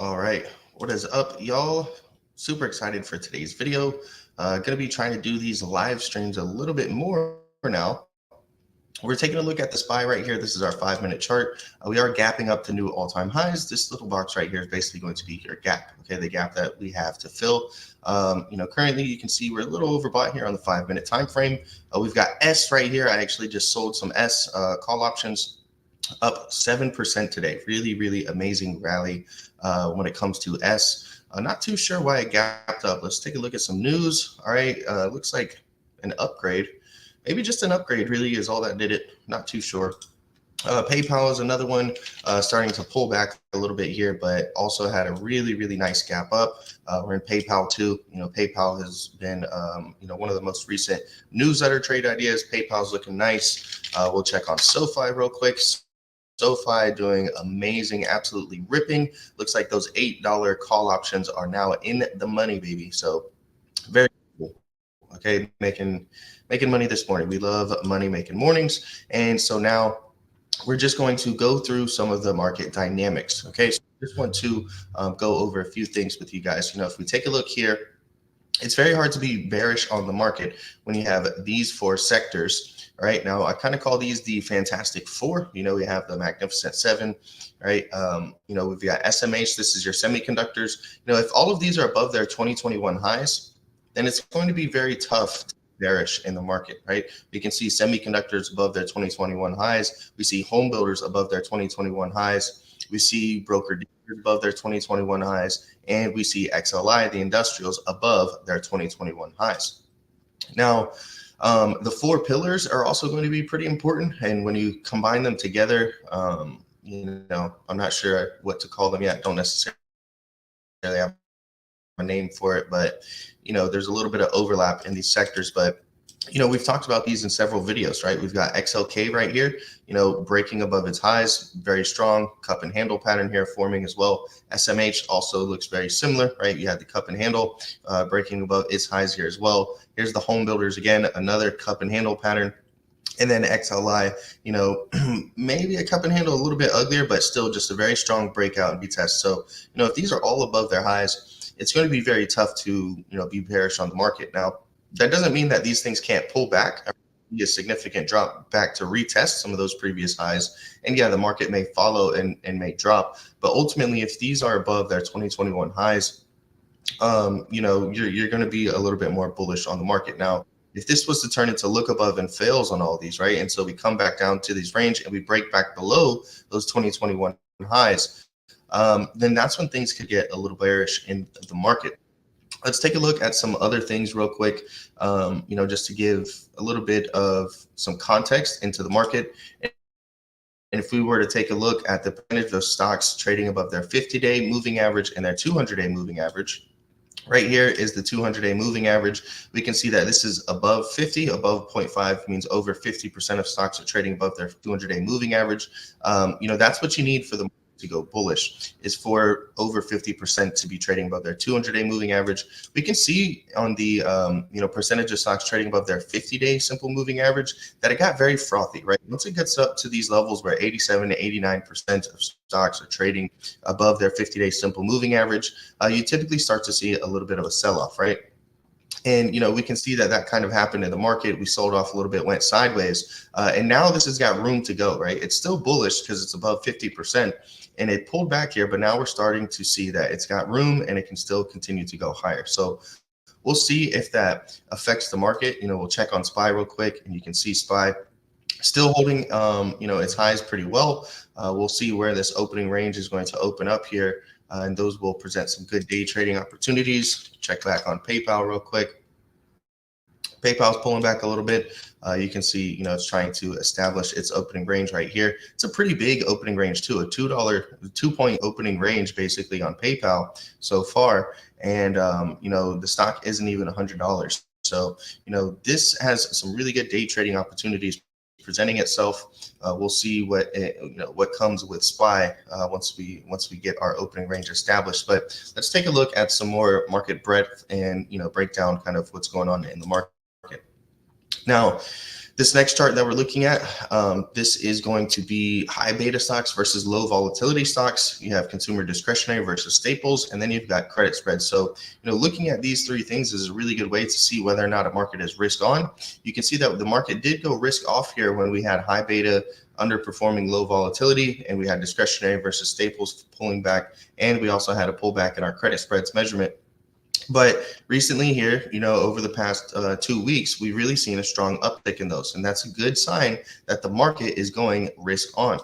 All right, what is up, y'all? Super excited for today's video. Gonna be trying to do these live streams a little bit more now. We're taking a look at the SPY right here. This is our 5-minute chart. We are gapping up to new all-time highs. This little box right here is basically going to be your gap, okay? The gap that we have to fill. Currently you can see we're a little overbought here on the 5-minute time frame. We've got S right here. I actually just sold some S call options, up 7% today. Really, really amazing rally when it comes to S. Not too sure why it gapped up. Let's take a look at some news. All right, looks like an upgrade. Maybe just an upgrade really is all that did it. Not too sure. PayPal is another one starting to pull back a little bit here, but also had a really, really nice gap up. We're in PayPal too. PayPal has been, one of the most recent newsletter trade ideas. PayPal's looking nice. We'll check on SoFi real quick. SoFi doing amazing, absolutely ripping. Looks like those $8 call options are now in the money, baby. So very cool. Okay, making money this morning. We love money making mornings. And so now we're just going to go through some of the market dynamics. Okay, so I just want to go over a few things with you guys. If we take a look here, it's very hard to be bearish on the market when you have these four sectors. Right now, I kind of call these the Fantastic Four. We have the Magnificent Seven, right? We've got SMH. This is your semiconductors. If all of these are above their 2021 highs, then it's going to be very tough to be bearish in the market, right? We can see semiconductors above their 2021 highs. We see home builders above their 2021 highs. We see broker dealers above their 2021 highs, and we see XLI, the industrials, above their 2021 highs. Now, the four pillars are also going to be pretty important. And when you combine them together, I'm not sure what to call them yet. Don't necessarily have a name for it, but, there's a little bit of overlap in these sectors. But, we've talked about these in several videos, right? We've got XLK right here, breaking above its highs, very strong cup and handle pattern here forming as well. SMH also looks very similar, right? You had the cup and handle breaking above its highs here as well. Here's the home builders again, another cup and handle pattern. And then XLI, maybe a cup and handle a little bit uglier, but still just a very strong breakout and retest. So, if these are all above their highs, it's going to be very tough to, be bearish on the market. Now, that doesn't mean that these things can't pull back. Be a significant drop back to retest some of those previous highs. And yeah, the market may follow and may drop. But ultimately, if these are above their 2021 highs, you're going to be a little bit more bullish on the market. Now, if this was to turn into look above and fails on all these, right? And so we come back down to these range and we break back below those 2021 highs, then that's when things could get a little bearish in the market. Let's take a look at some other things real quick, just to give a little bit of some context into the market. And if we were to take a look at the percentage of stocks trading above their 50-day moving average and their 200-day moving average, right here is the 200-day moving average. We can see that this is above 50, above 0.5 means over 50% of stocks are trading above their 200-day moving average. That's what you need for the to go bullish, is for over 50% to be trading above their 200-day moving average. We can see on the percentage of stocks trading above their 50-day simple moving average that it got very frothy, right? Once it gets up to these levels where 87 to 89% of stocks are trading above their 50-day simple moving average, you typically start to see a little bit of a sell-off, right? And, we can see that kind of happened in the market. We sold off a little bit, went sideways. And now this has got room to go, right? It's still bullish because it's above 50%. And it pulled back here, but now we're starting to see that it's got room and it can still continue to go higher. So we'll see if that affects the market. We'll check on SPY real quick, and you can see SPY still holding, its highs pretty well. We'll see where this opening range is going to open up here. And those will present some good day trading opportunities. Check back on PayPal real quick. PayPal's pulling back a little bit. You can see, it's trying to establish its opening range right here. It's a pretty big opening range too, a $2.2 opening range basically on PayPal so far. And, the stock isn't even $100. So, this has some really good day trading opportunities presenting itself. We'll see what comes with SPY once we get our opening range established. But let's take a look at some more market breadth and break down kind of what's going on in the market. Now, This next chart that we're looking at, this is going to be high beta stocks versus low volatility stocks. You have consumer discretionary versus staples, and then you've got credit spreads. So, looking at these three things is a really good way to see whether or not a market is risk on. You can see that the market did go risk off here when we had high beta underperforming low volatility, and we had discretionary versus staples pulling back, and we also had a pullback in our credit spreads measurement. But recently here, over the past 2 weeks, we've really seen a strong uptick in those. And that's a good sign that the market is going risk on.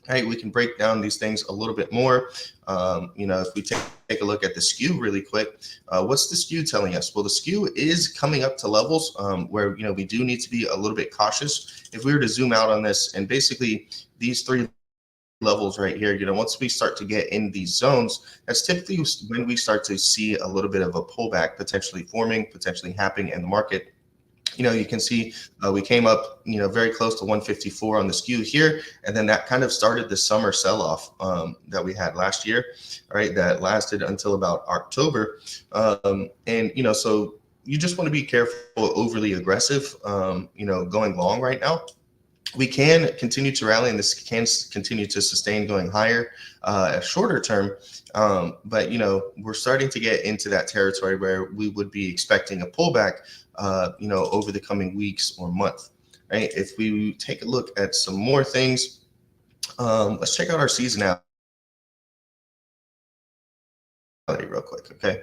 Right, we can break down these things a little bit more. If we take a look at the skew really quick, what's the skew telling us? Well, the skew is coming up to levels where, we do need to be a little bit cautious. If we were to zoom out on this, and basically these three levels right here, once we start to get in these zones, that's typically when we start to see a little bit of a pullback potentially forming, potentially happening in the market. You can see we came up, very close to 154 on the skew here, and then that kind of started the summer sell-off that we had last year, right? That lasted until about October, and so you just want to be careful, overly aggressive, going long right now. We can continue to rally, and this can continue to sustain going higher shorter term. But, we're starting to get into that territory where we would be expecting a pullback, over the coming weeks or month, right? If we take a look at some more things, let's check out our seasonality real quick, okay?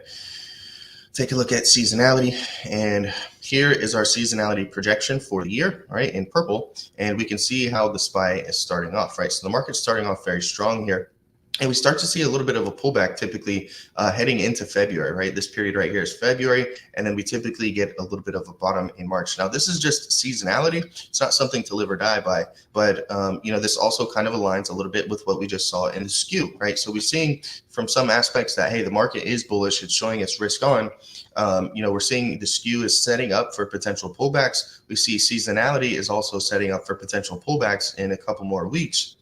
Take a look at seasonality, and here is our seasonality projection for the year, right, in purple, and we can see how the SPY is starting off, right? So the market's starting off very strong here, and we start to see a little bit of a pullback typically heading into February, right? This period right here is February, and then we typically get a little bit of a bottom in March. Now, this is just seasonality. It's not something to live or die by, but, this also kind of aligns a little bit with what we just saw in the skew, right? So we're seeing from some aspects that, hey, the market is bullish. It's showing its risk on. We're seeing the skew is setting up for potential pullbacks. We see seasonality is also setting up for potential pullbacks in a couple more weeks.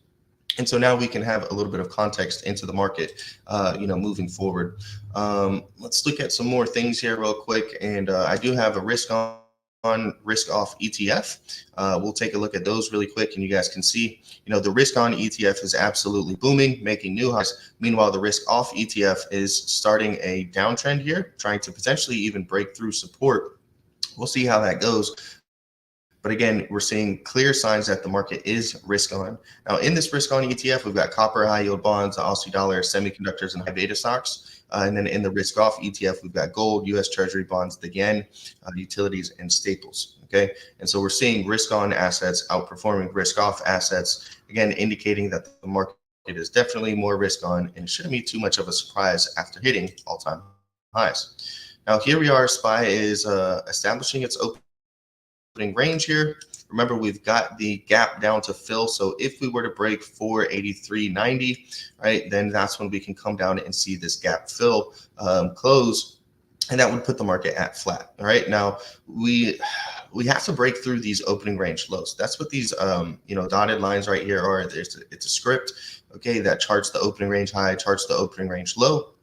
And so now we can have a little bit of context into the market, moving forward. Let's look at some more things here real quick. And I do have a risk off ETF. We'll take a look at those really quick, and you guys can see, the risk on ETF is absolutely booming, making new highs. Meanwhile, the risk off ETF is starting a downtrend here, trying to potentially even break through support. We'll see how that goes. But again, we're seeing clear signs that the market is risk on. Now, in this risk on ETF, we've got copper, high yield bonds, the Aussie dollar, semiconductors, and high beta stocks. And then in the risk off ETF, we've got gold, US Treasury bonds, the yen, utilities, and staples. Okay. And so we're seeing risk on assets outperforming risk off assets, again, indicating that the market is definitely more risk on, and shouldn't be too much of a surprise after hitting all-time highs. Now, here we are. SPY is establishing its opening range here. Remember, we've got the gap down to fill. So if we were to break 483.90, right, then that's when we can come down and see this gap fill close, and that would put the market at flat. All right, now we have to break through these opening range lows. That's what these dotted lines right here are. It's a script, okay, that charts the opening range high, charts the opening range low.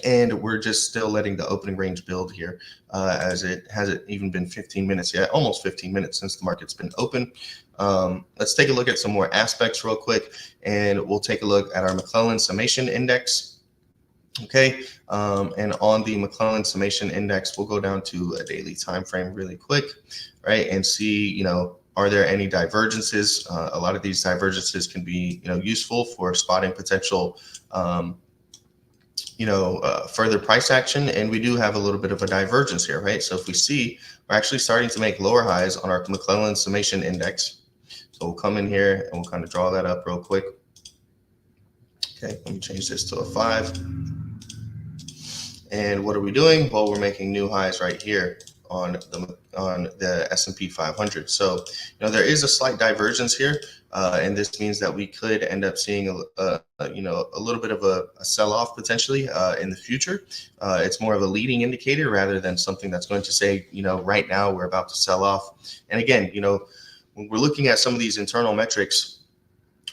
And we're just still letting the opening range build here, as it hasn't even been 15 minutes yet, almost 15 minutes since the market's been open. Let's take a look at some more aspects real quick, and we'll take a look at our McClellan Summation Index. Okay, and on the McClellan Summation Index, we'll go down to a daily time frame really quick, right, and see, are there any divergences? A lot of these divergences can be, useful for spotting potential further price action, and we do have a little bit of a divergence here, right? So if we see, we're actually starting to make lower highs on our McClellan Summation Index. So we'll come in here and we'll kind of draw that up real quick. Okay, let me change this to a 5. And what are we doing? Well, we're making new highs right here on the S&P 500. So, there is a slight divergence here, and this means that we could end up seeing a little bit of a sell-off potentially in the future. It's more of a leading indicator rather than something that's going to say, right now we're about to sell off. And again, when we're looking at some of these internal metrics,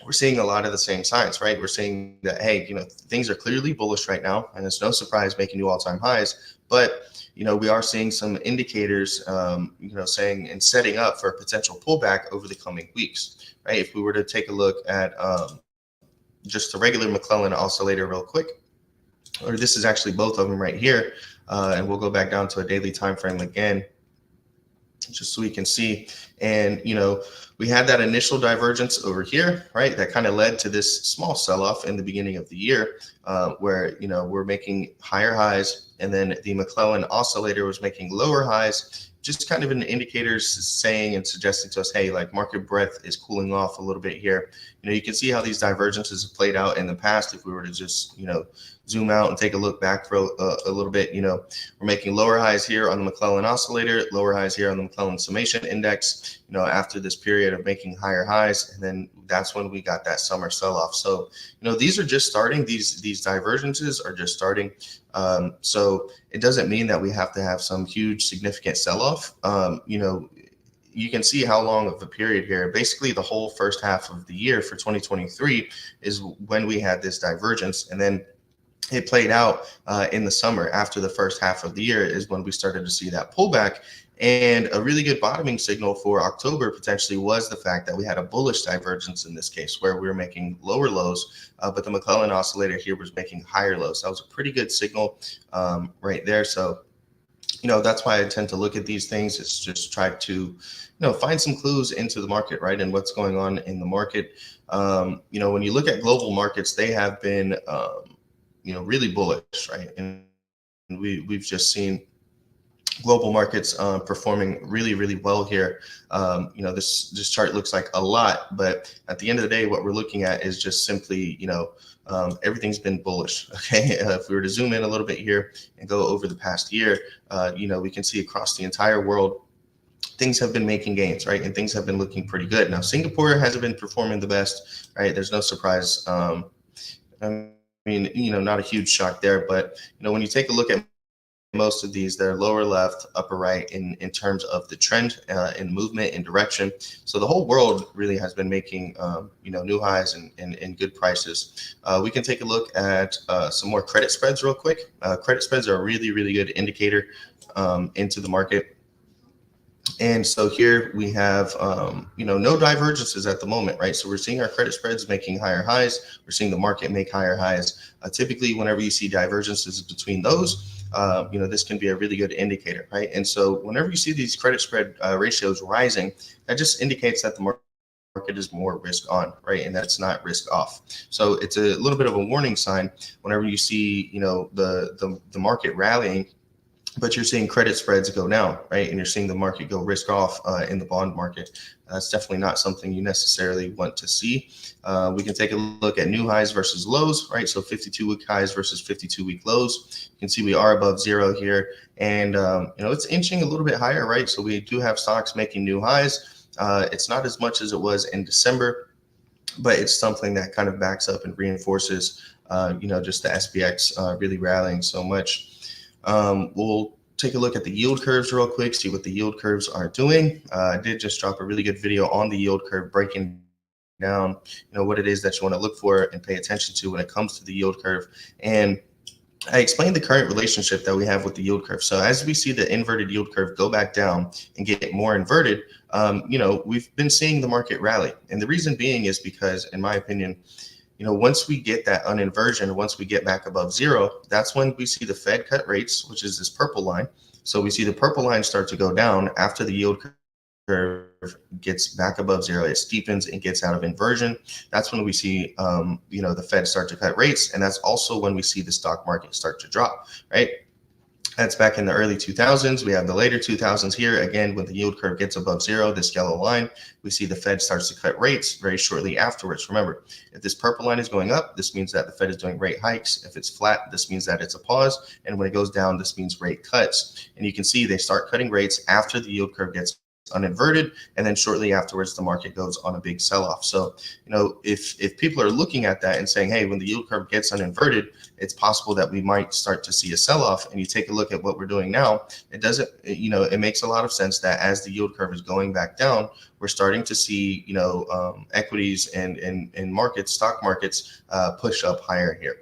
we're seeing a lot of the same signs, right? We're seeing that, hey, things are clearly bullish right now, and it's no surprise making new all-time highs. But we are seeing some indicators, saying and setting up for a potential pullback over the coming weeks, right? If we were to take a look at just the regular McClellan oscillator real quick, or this is actually both of them right here, and we'll go back down to a daily time frame again, just so we can see. And we had that initial divergence over here, right? That kind of led to this small sell-off in the beginning of the year, where we're making higher highs, and then the McClellan oscillator was making lower highs, just kind of an indicator saying and suggesting to us, hey, like market breadth is cooling off a little bit here. You can see how these divergences have played out in the past. If we were to just zoom out and take a look back for a little bit, we're making lower highs here on the McClellan oscillator, lower highs here on the McClellan summation index, after this period of making higher highs. And then that's when we got that summer sell-off. So, these are just starting. These divergences are just starting. So it doesn't mean that we have to have some huge significant sell-off. You can see how long of a period here. Basically, the whole first half of the year for 2023 is when we had this divergence. And then it played out in the summer. After the first half of the year is when we started to see that pullback. And a really good bottoming signal for October potentially was the fact that we had a bullish divergence in this case, where we were making lower lows, but the McClellan oscillator here was making higher lows. That was a pretty good signal right there. So, that's why I tend to look at these things. It's just try to, find some clues into the market, right? And what's going on in the market. When you look at global markets, they have been, really bullish, right? And we've just seen global markets performing really, really well here. This chart looks like a lot, but at the end of the day, what we're looking at is just simply, everything's been bullish. Okay, if we were to zoom in a little bit here and go over the past year, we can see across the entire world, things have been making gains, right? And things have been looking pretty good. Now, Singapore hasn't been performing the best, right? There's no surprise. Not a huge shock there, but when you take a look at most of these, they're lower left, upper right in terms of the trend in movement and direction. So the whole world really has been making new highs and good prices. We can take a look at some more credit spreads real quick. Credit spreads are a really, really good indicator into the market. And so here we have, no divergences at the moment, right? So we're seeing our credit spreads making higher highs. We're seeing the market make higher highs. Typically, whenever you see divergences between those, this can be a really good indicator, right? And so whenever you see these credit spread ratios rising, that just indicates that the market is more risk on, right? And that's not risk off. So it's a little bit of a warning sign whenever you see, the market rallying, but you're seeing credit spreads go down, right? And you're seeing the market go risk off in the bond market. That's definitely not something you necessarily want to see. We can take a look at new highs versus lows, right? So 52-week highs versus 52-week lows. You can see we are above zero here, and it's inching a little bit higher, right? So we do have stocks making new highs. It's not as much as it was in December, but it's something that kind of backs up and reinforces, just the SPX really rallying so much. We'll take a look at the yield curves real quick, see what the yield curves are doing. I did just drop a really good video on the yield curve, breaking down, what it is that you want to look for and pay attention to when it comes to the yield curve. And I explained the current relationship that we have with the yield curve. So as we see the inverted yield curve go back down and get more inverted, we've been seeing the market rally. And the reason being is because, in my opinion, once we get that uninversion, once we get back above zero, that's when we see the Fed cut rates, which is this purple line. So we see the purple line start to go down after the yield curve gets back above zero. It steepens and gets out of inversion. That's when we see, the Fed start to cut rates. And that's also when we see the stock market start to drop, right? That's back in the early 2000s. We have the later 2000s here. Again, when the yield curve gets above zero, this yellow line, we see the Fed starts to cut rates very shortly afterwards. Remember, if this purple line is going up, this means that the Fed is doing rate hikes. If it's flat, this means that it's a pause. And when it goes down, this means rate cuts. And you can see they start cutting rates after the yield curve gets uninverted, and then shortly afterwards the market goes on a big sell-off. So if people are looking at that and saying, hey, when the yield curve gets uninverted, it's possible that we might start to see a sell-off, and you take a look at what we're doing now, it doesn't, it makes a lot of sense that as the yield curve is going back down, we're starting to see equities and markets, stock markets, push up higher here.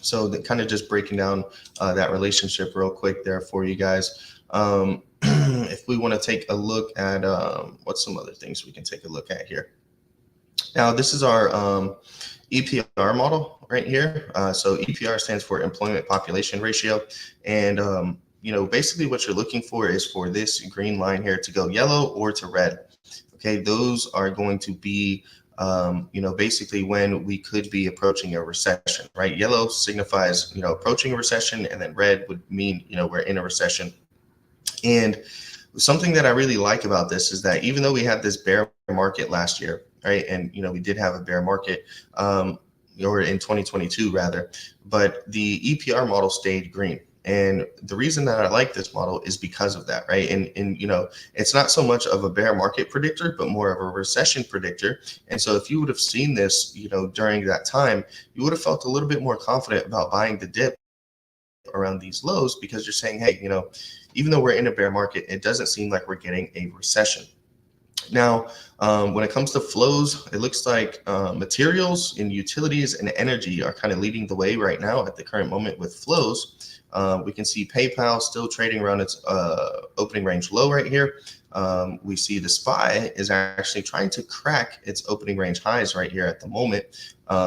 So that kind of just breaking down that relationship real quick there for you guys. If we want to take a look at what's some other things we can take a look at here. Now, this is our EPR model right here. So EPR stands for Employment Population Ratio. And, basically what you're looking for is for this green line here to go yellow or to red. Okay, those are going to be basically when we could be approaching a recession, right? Yellow signifies, approaching a recession, and then red would mean, we're in a recession. And something that I really like about this is that even though we had this bear market last year, right? And, we did have a bear market, or in 2022 rather, but the EPR model stayed green. And the reason that I like this model is because of that, right? And it's not so much of a bear market predictor, but more of a recession predictor. And so if you would have seen this, during that time, you would have felt a little bit more confident about buying the dip around these lows, because you're saying, hey, even though we're in a bear market, it doesn't seem like we're getting a recession. Now, when it comes to flows, it looks like materials and utilities and energy are kind of leading the way right now at the current moment with flows. We can see PayPal still trading around its opening range low right here. We see the SPY is actually trying to crack its opening range highs right here at the moment.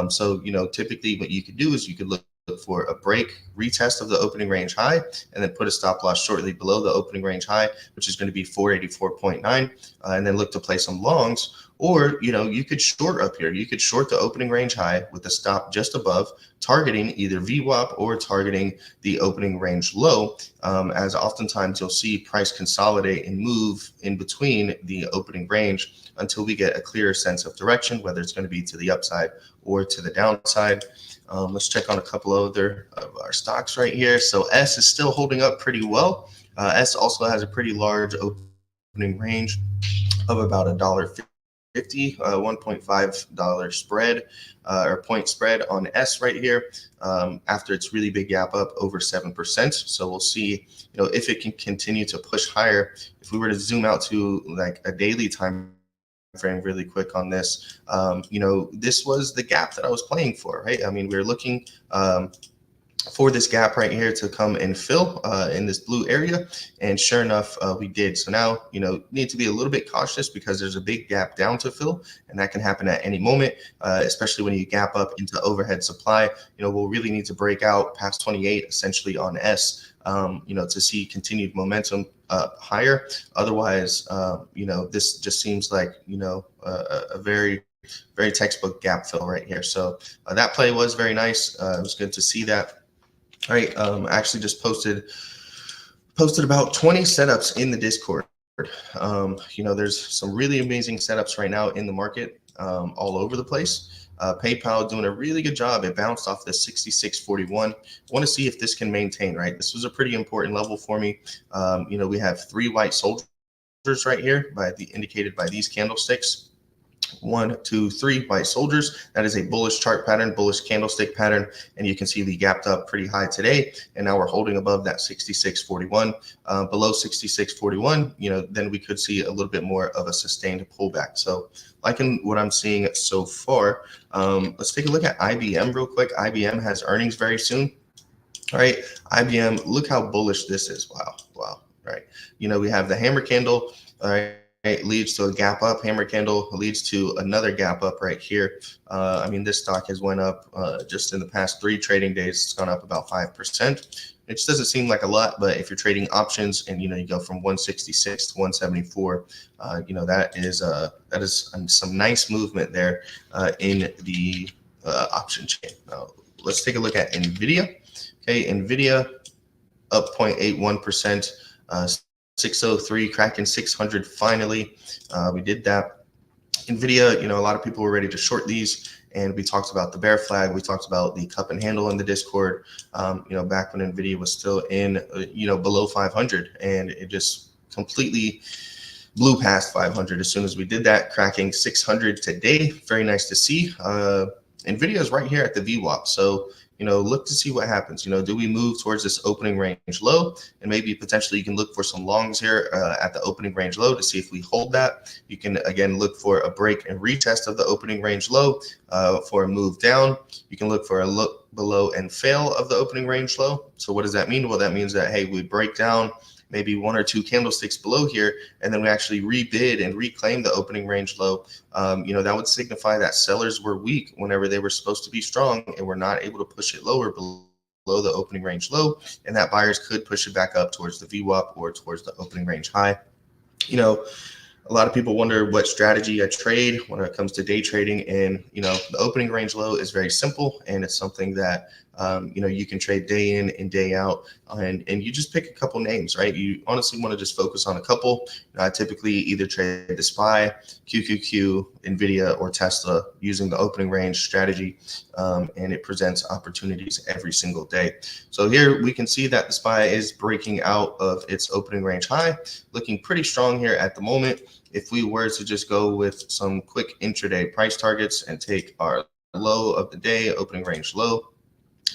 So, typically what you could do is you could look for a break, retest of the opening range high, and then put a stop loss shortly below the opening range high, which is going to be 484.9, and then look to play some longs. Or, you could short up here. You could short the opening range high with a stop just above, targeting either VWAP or targeting the opening range low, as oftentimes you'll see price consolidate and move in between the opening range until we get a clearer sense of direction, whether it's going to be to the upside or to the downside. Let's check on a couple other of our stocks right here. So S is still holding up pretty well. S also has a pretty large opening range of about $1.50, $1.5 spread or point spread on S right here, after its really big gap up over 7%. So we'll see, if it can continue to push higher. If we were to zoom out to like a daily time frame really quick on this, this was the gap that I was playing for, right? I mean, we were looking for this gap right here to come and fill in this blue area, and sure enough, we did. So now, need to be a little bit cautious because there's a big gap down to fill, and that can happen at any moment, especially when you gap up into overhead supply. We'll really need to break out past 28 essentially on S, to see continued momentum higher. Otherwise, this just seems like, a very, very textbook gap fill right here. So that play was very nice. It was good to see that. All right, I actually just posted about 20 setups in the Discord. There's some really amazing setups right now in the market, all over the place. PayPal doing a really good job. It bounced off the 66.41. I want to see if this can maintain, right? This was a pretty important level for me. We have 3 white soldiers right here indicated by these candlesticks. 1, 2, 3 white soldiers. That is a bullish chart pattern, bullish candlestick pattern, and you can see we gapped up pretty high today, and now we're holding above that 66.41. Below 66.41, then we could see a little bit more of a sustained pullback. So liking what I'm seeing so far. Let's take a look at IBM real quick. IBM has earnings very soon. All right, IBM, look how bullish this is. Wow, right? We have the hammer candle. All right. It leads to a gap up, hammer candle leads to another gap up right here. I mean, this stock has went up just in the past 3 trading days. It's gone up about 5%. It just doesn't seem like a lot, but if you're trading options and you go from 166 to 174, that is some nice movement there in the option chain. Now let's take a look at Nvidia. Okay, Nvidia up 0.81%. 603 cracking 600 finally. We did that. Nvidia, a lot of people were ready to short these, and we talked about the bear flag. We talked about the cup and handle in the Discord, back when Nvidia was still in below 500, and it just completely blew past 500 as soon as we did that, cracking 600 today. Very nice to see. Nvidia is right here at the VWAP. So, look to see what happens. Do we move towards this opening range low? And maybe potentially you can look for some longs here at the opening range low to see if we hold that. You can, again, look for a break and retest of the opening range low for a move down. You can look for a look below and fail of the opening range low. So what does that mean? Well, that means that, hey, we break down maybe 1 or 2 candlesticks below here, and then we actually rebid and reclaim the opening range low. That would signify that sellers were weak whenever they were supposed to be strong and were not able to push it lower below the opening range low, and that buyers could push it back up towards the VWAP or towards the opening range high. A lot of people wonder what strategy I trade when it comes to day trading, and the opening range low is very simple, and it's something that you can trade day in and day out, and you just pick a couple names, right? You honestly want to just focus on a couple. I typically either trade the SPY, QQQ, Nvidia, or Tesla using the opening range strategy, and it presents opportunities every single day. So here we can see that the SPY is breaking out of its opening range high, looking pretty strong here at the moment. If we were to just go with some quick intraday price targets and take our low of the day, opening range low,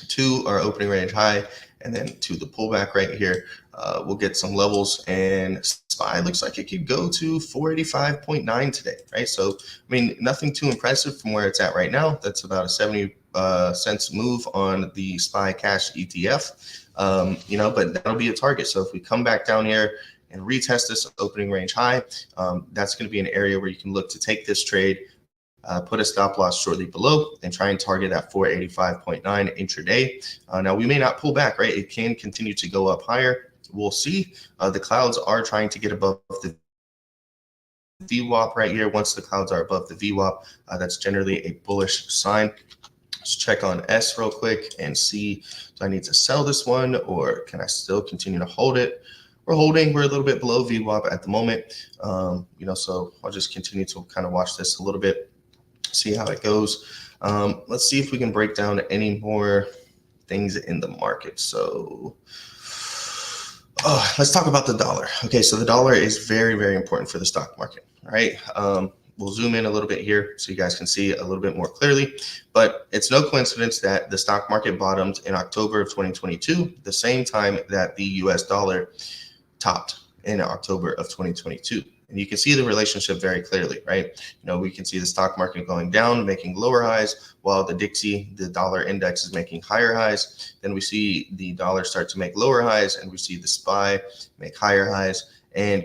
to our opening range high, and then to the pullback right here, we'll get some levels, and SPY looks like it could go to 485.9 today, right? So, nothing too impressive from where it's at right now. That's about a 70 cents move on the SPY cash ETF, but that'll be a target. So if we come back down here and retest this opening range high, that's going to be an area where you can look to take this trade, put a stop loss shortly below, and try and target that 485.9 intraday. Now, we may not pull back, right? It can continue to go up higher. We'll see. The clouds are trying to get above the VWAP right here. Once the clouds are above the VWAP, that's generally a bullish sign. Let's check on S real quick and see, do I need to sell this one, or can I still continue to hold it? We're holding. We're a little bit below VWAP at the moment, so I'll just continue to kind of watch this a little bit, see how it goes. Let's see if we can break down any more things in the market. So let's talk about the dollar. Okay, so the dollar is very, very important for the stock market. All right. We'll zoom in a little bit here so you guys can see a little bit more clearly, but it's no coincidence that the stock market bottomed in October of 2022, the same time that the US dollar topped in October of 2022. And you can see the relationship very clearly, right? We can see the stock market going down, making lower highs, while the Dixie, the dollar index, is making higher highs. Then we see the dollar start to make lower highs, and we see the SPY make higher highs. And,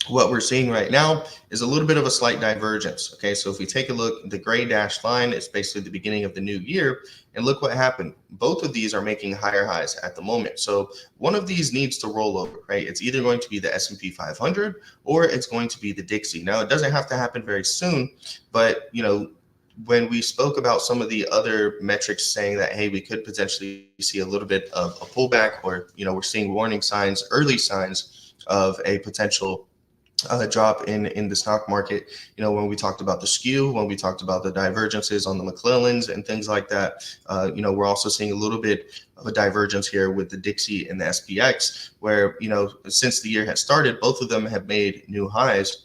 what we're seeing right now is a little bit of a slight divergence. Okay, so if we take a look, the gray dashed line is basically the beginning of the new year, and look what happened. Both of these are making higher highs at the moment. So one of these needs to roll over, right? It's either going to be the S&P 500 or it's going to be the Dixie. Now, it doesn't have to happen very soon, but when we spoke about some of the other metrics saying that, hey, we could potentially see a little bit of a pullback, or we're seeing warning signs, early signs of a potential drop in the stock market, when we talked about the skew, when we talked about the divergences on the McClellans and things like that, we're also seeing a little bit of a divergence here with the Dixie and the SPX, where, since the year had started, both of them have made new highs.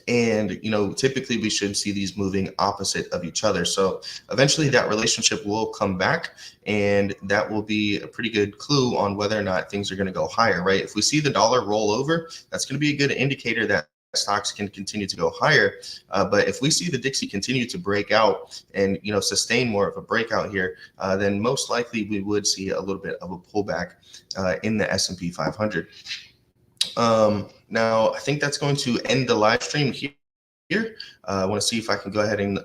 And, typically we should see these moving opposite of each other. So eventually that relationship will come back, and that will be a pretty good clue on whether or not things are going to go higher, right? If we see the dollar roll over, that's going to be a good indicator that stocks can continue to go higher. But if we see the Dixie continue to break out and, sustain more of a breakout here, then most likely we would see a little bit of a pullback in the S&P 500. Now, I think that's going to end the live stream here. I want to see if I can go ahead and,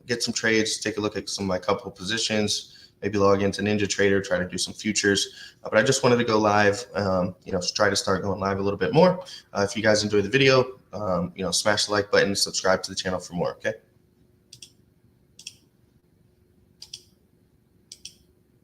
get some trades, take a look at some of my couple positions, maybe log into NinjaTrader, try to do some futures. But I just wanted to go live, try to start going live a little bit more. If you guys enjoyed the video, smash the like button, subscribe to the channel for more, okay?